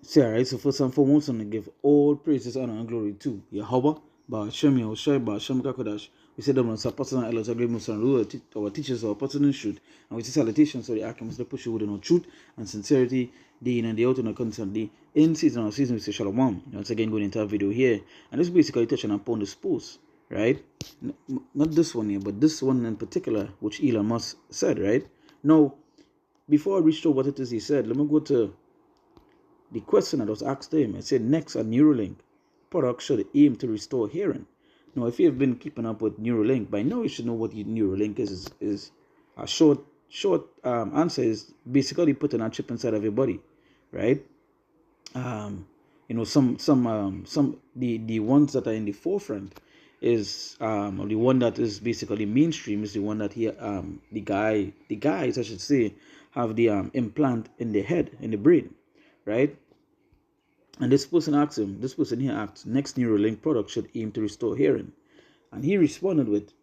See, alright, so first and foremost, I'm going to give all praises, honor, and glory to Yahweh, Ba'ashem Yahushai, Ba'ashem Kakodash. We say that when Sapatan and Elohim Agree Musan our teachers, our person in truth, and we say salutations to the Akims, the push you with no truth and sincerity, the in and the out and constantly in season or season, we say Shalom. Once again, going into our video here, and this is basically touching upon the post, right? Not this one here, but this one in particular, which Elon Musk said, right? Now, before I reach to what it is he said, let me go to the question that was asked to him. It said, next, a Neuralink product should aim to restore hearing. Now, if you have been keeping up with Neuralink, by now you should know what Neuralink is a short answer is basically putting a chip inside of your body, right? The ones that are in the forefront is the one that is basically mainstream is the one that the guys I should say have the implant in the head, in the brain, right? And this person here asked, next Neuralink product should aim to restore hearing. And he responded with,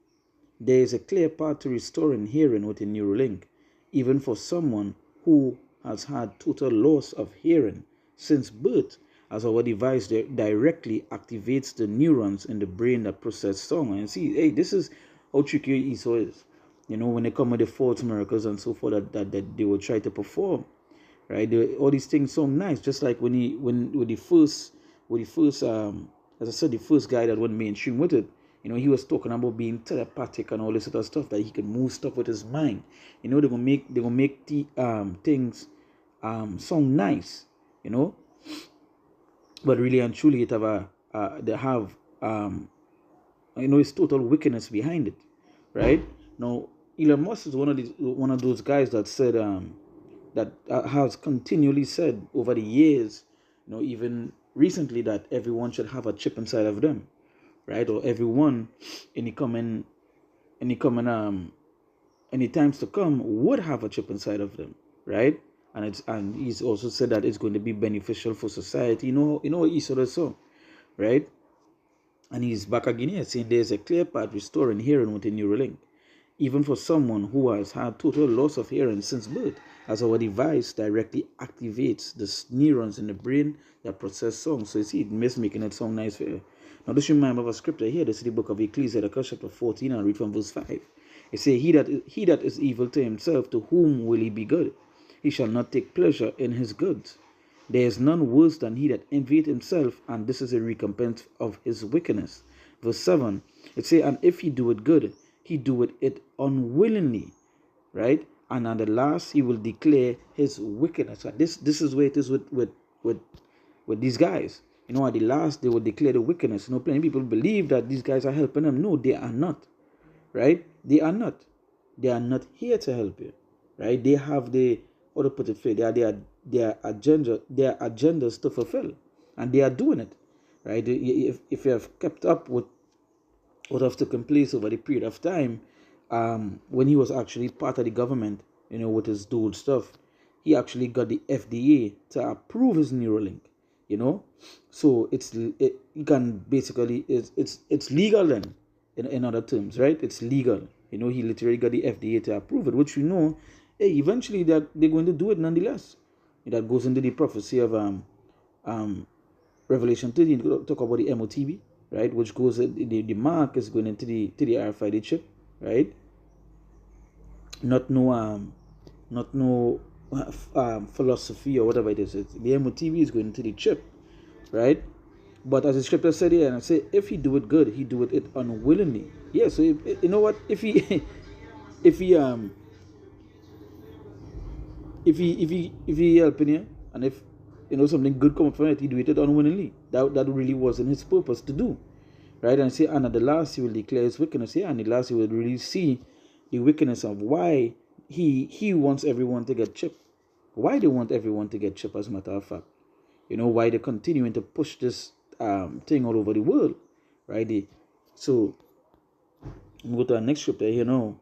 there is a clear path to restoring hearing with a Neuralink, even for someone who has had total loss of hearing since birth, as our device directly activates the neurons in the brain that process song. And see, hey, this is how tricky ESO is. You know, when they come with the false miracles and so forth that they will try to perform, right? All these things sound nice, just like when the first as I said, the first guy that went mainstream with it. You know, he was talking about being telepathic and all this sort of stuff, that he could move stuff with his mind. You know, they're gonna make the things sound nice, you know, but really and truly it have they have it's total wickedness behind it, right? Now, Elon Musk is one of those guys that said that has continually said over the years, you know, even recently, that everyone should have a chip inside of them, right? Or everyone in the times to come would have a chip inside of them, right? And he's also said that it's going to be beneficial for society. You know he sort of so, right? And he's back again here saying there's a clear path restoring hearing with a Neuralink, even for someone who has had total loss of hearing since birth, as our device directly activates the neurons in the brain that process songs. So you see, it's making it sound nice for you. Now, this reminds me of a scripture here. This is the book of Ecclesiastes, chapter 14, and I'll read from verse 5. It says, he that is evil to himself, to whom will he be good? He shall not take pleasure in his goods. There is none worse than he that envieth himself, and this is a recompense of his wickedness. Verse 7, it says, and if he do it good, he doeth it unwillingly, right? And at the last he will declare his wickedness. And this is where it is with these guys. You know, at the last they will declare the wickedness. You know, plenty people believe that these guys are helping them. No, they are not, right? They are not. They are not here to help you, right? They have how to put it fair, their agendas to fulfill, and they are doing it, right? If you have kept up with what have taken place over the period of time, when he was actually part of the government, you know, with his dual stuff, he actually got the FDA to approve his Neuralink, you know. So it can basically it's legal then, in other terms, right? It's legal. You know, he literally got the FDA to approve it, which we know, hey, eventually they're going to do it nonetheless. That goes into the prophecy of Revelation 30, talk about the MOTB, right? Which goes, the mark is going into the RFID chip, right? Not no philosophy or whatever it is. The MOTB is going into the chip, right? But as the scripture said here, and I say, if he do it good, he do it unwillingly. Yeah. So you know what? If he if he helping you, and if you know something good come from it, he do it unwillingly. That really wasn't his purpose to do, right? And say, and at the last he will declare his wickedness. Yeah, and at the last he will really see the wickedness of why he wants everyone to get chipped. Why they want everyone to get chipped, as a matter of fact. You know, why they're continuing to push this thing all over the world, right? So we go to our next scripture here now.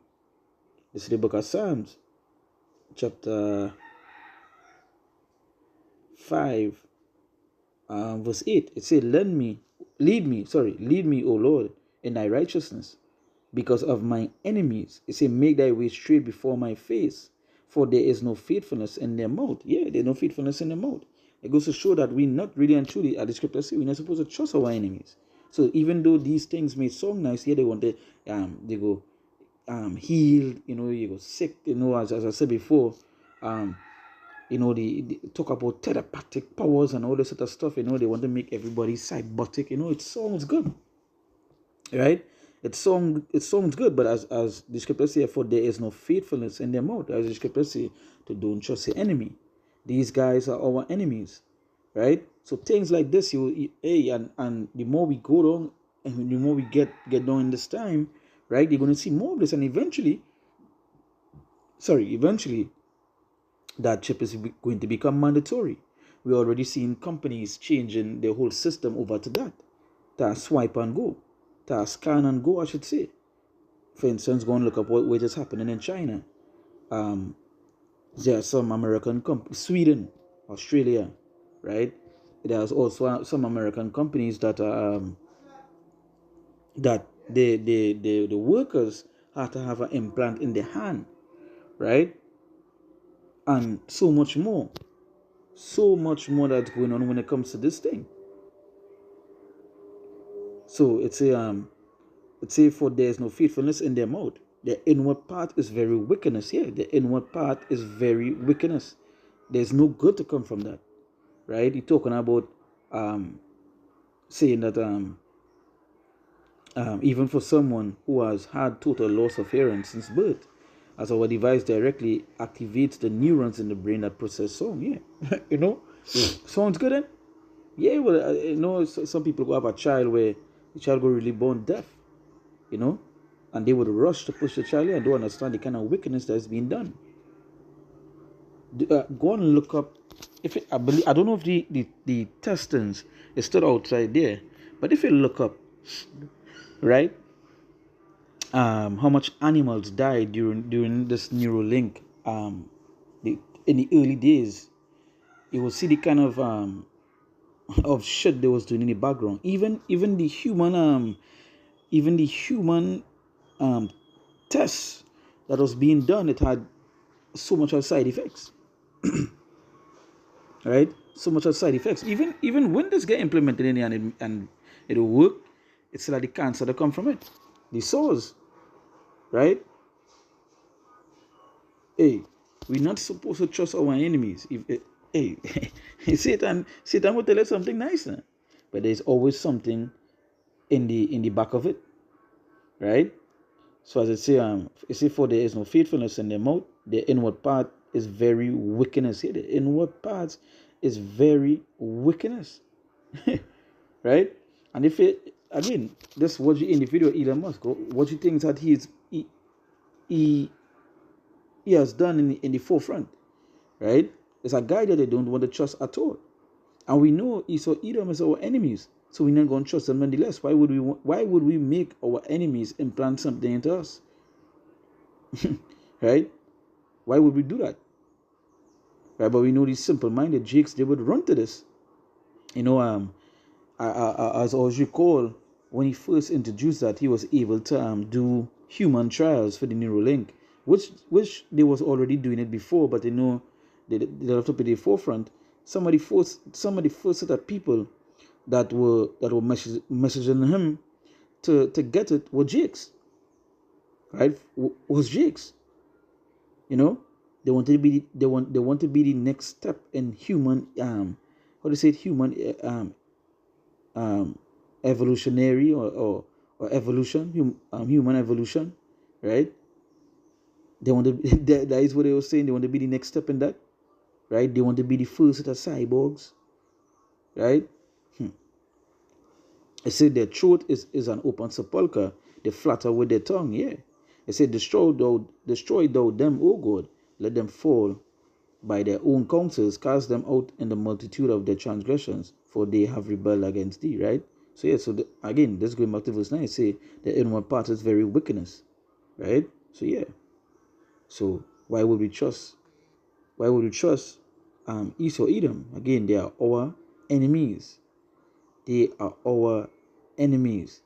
This is the book of Psalms, chapter 5, verse 8. It says, lead me, O Lord, in thy righteousness, because of my enemies. It says, make thy way straight before my face, for there is no faithfulness in their mouth. Yeah, there's no faithfulness in their mouth. It goes to show that we not really and truly, as the scripture say, we're not supposed to trust our enemies. So even though these things may sound nice, yeah, they want to they go healed, you go sick, as I said before, they talk about telepathic powers and all this sort of stuff, they want to make everybody cybernetic, it sounds good, right? It sounds good, but as the scripture say, for there is no faithfulness in their mouth, as the scripture say, to don't trust the enemy. These guys are our enemies, right? So things like this, and the more we go down, and the more we get down in this time, right? You're going to see more of this, and eventually, that chip is going to become mandatory. We're already seeing companies changing their whole system over to that. To swipe and go. To scan and go, I should say. For instance, go and look up what is happening in China. There are some American companies, Sweden, Australia, right? There's also some American companies that that the workers have to have an implant in their hand, right? And so much more that's going on when it comes to this thing. So it's a for there is no faithfulness in their mouth. Their inward part is very wickedness. Yeah, the inward part is very wickedness. There's no good to come from that, right? You're talking about saying that even for someone who has had total loss of hearing since birth, as our device directly activates the neurons in the brain that process sound. Yeah, sounds good, then. Yeah, well, some people go have a child where the child go really born deaf, and they would rush to push the child and don't understand the kind of wickedness that is being done. Go and look up. I don't know if the testings is still outside there, but if you look up, right, how much animals died during this Neuralink, in the early days, you will see the kind of shit they was doing in the background. Even the human tests that was being done, it had so much of side effects. Right? So much of side effects. Even when this get implemented in it and it'll work, it's like the cancer that come from it. The sores. Right? Hey, we're not supposed to trust our enemies. Hey, Satan will tell us something nice, but there's always something in the back of it, right? So as I say, for there is no faithfulness in their mouth, their inward part is very wickedness. Here, the inward part is very wickedness, right? And if it again, this what you in the video, Elon Musk, what you think that he has done in the forefront, right? It's a guy that they don't want to trust at all. And we know Esau, Edom is our enemies. So we're not going to trust them nonetheless. Why would we make our enemies implant something into us? Right? Why would we do that? Right? But we know these simple-minded jakes, they would run to this. As I always recall, when he first introduced that, he was able to do human trials for the Neuralink, which they was already doing it before, but they have to be the forefront. Some of the first set of people that were messaging him to get it were jakes, right? Was jakes, they want to be the next step in human evolutionary or evolution, human evolution, right? They want to that is what they were saying. They want to be the next step in that, right? They want to be the first set of cyborgs, right? It said their throat is an open sepulchre. They flatter with their tongue. Yeah. It said, destroy thou them, O God. Let them fall by their own counsels. Cast them out in the multitude of their transgressions, for they have rebelled against thee. Right? So yeah. So again, let's go back to verse 9. Say the inward part is very wickedness. Right? So yeah. So why would we trust? Esau, Edom? Again, they are our enemies. They are our enemies,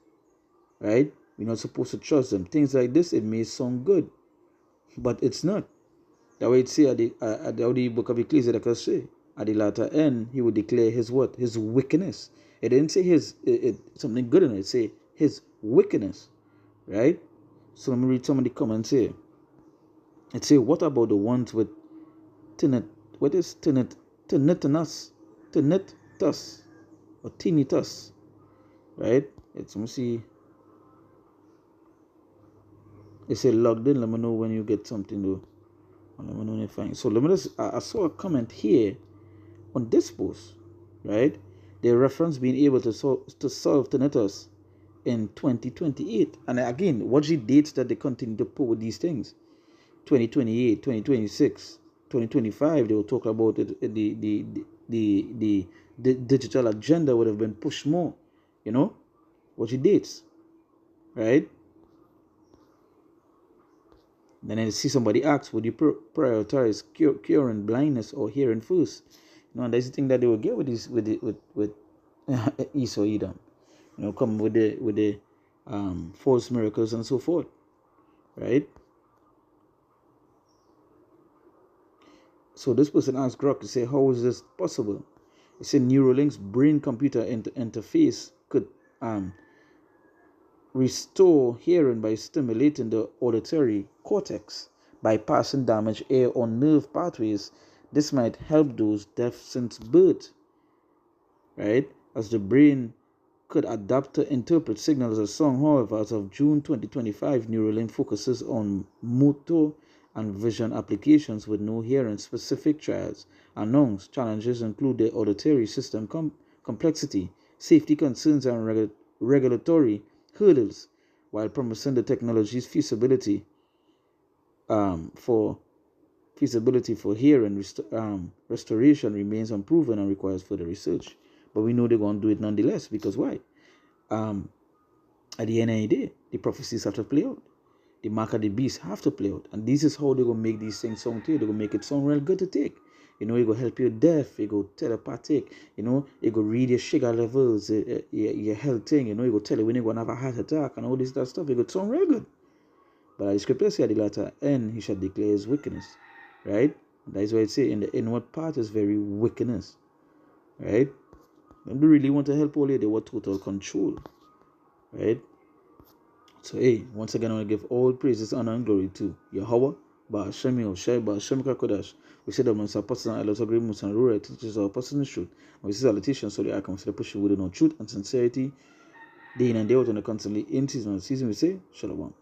right? We're not supposed to trust them. Things like this, it may sound good, but it's not. That way it say at the book of Ecclesiastes, at the latter end, he would declare his what? His wickedness. It didn't say his something good in it. It say his wickedness, right? So let me read some of the comments here. It say, what about the ones with tinnitus? What is tinnitus? Tinnitus or tinnitus, right? Let me see. It say logged in. Let me know when you get something to. Let me know when you find. So let me just. I saw a comment here on this post, right? They reference being able to solve tinnitus in 2028. And again, what's the dates that they continue to put with these things? 2028, 2026, 2025. They will talk about it. The digital agenda would have been pushed more. You know, what's the dates, right? Then I see somebody ask, would you prioritize curing blindness or hearing first? You know, and that's the thing that they will get with this with Esau Edom. You know, come with the false miracles and so forth, right? So this person asked Grok to say, how is this possible? He said Neuralink's brain-computer interface could restore hearing by stimulating the auditory cortex, bypassing damaged ear or nerve pathways. This might help those deaf since birth, right? As the brain could adapt to interpret signals as song. However, as of June 2025, Neuralink focuses on motor and vision applications with no hearing-specific trials. Among challenges include the auditory system complexity, safety concerns, and regulatory hurdles. While promising the technology's feasibility for hearing restoration remains unproven and requires further research. But we know they're going to do it nonetheless, because why? At the end of the day, the prophecies have to play out. The mark of the beast have to play out. And this is how they're going to make these things sound to you. They're going to make it sound real good to take. You know, it will help you deaf, it will telepathic, you know, it will read your sugar levels, your health thing, you know, it will tell you when you're going to have a heart attack and all this that stuff. It will sound real good. But the scripture says at the latter end, he shall declare his wickedness, right? That is why it says in the inward part is very wickedness, right? When they really want to help all you, they want total control, right? So, hey, once again, I want to give all praises, honor, and glory to Yahweh, Ba'ashem Yoshai, Ba'ashem Kakodash. We say that when our apostles and elders agree with and ruler teaches our apostles in the truth. And we see salutations, so the icons, so they push you with no truth and sincerity, day in and day out, and constantly in season and season, we say, Shalom.